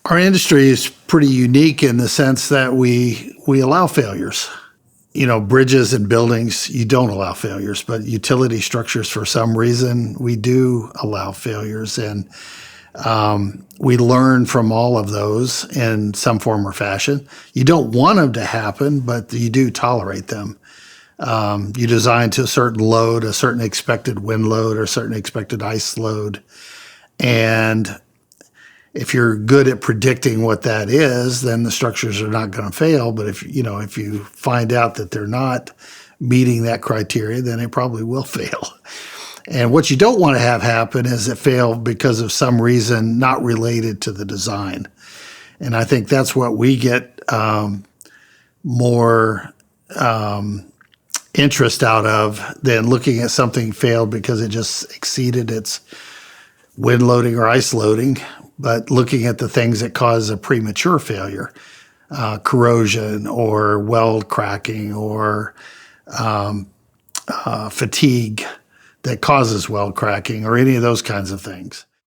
Our industry is pretty unique in the sense that we allow failures. Bridges and buildings, you don't allow failures, but utility structures, for some reason, we do allow failures. And we learn from all of those in some form or fashion. You don't want them to happen, but you do tolerate them. You design to a certain load, a certain expected wind load, or a certain expected ice load. And if you're good at predicting what that is, then the structures are not going to fail. But if you find out that they're not meeting that criteria, then it probably will fail. And what you don't want to have happen is it fail because of some reason not related to the design. And I think that's what we get more interest out of than looking at something failed because it just exceeded its wind loading or ice loading, but looking at the things that cause a premature failure, corrosion or weld cracking or fatigue that causes weld cracking or any of those kinds of things.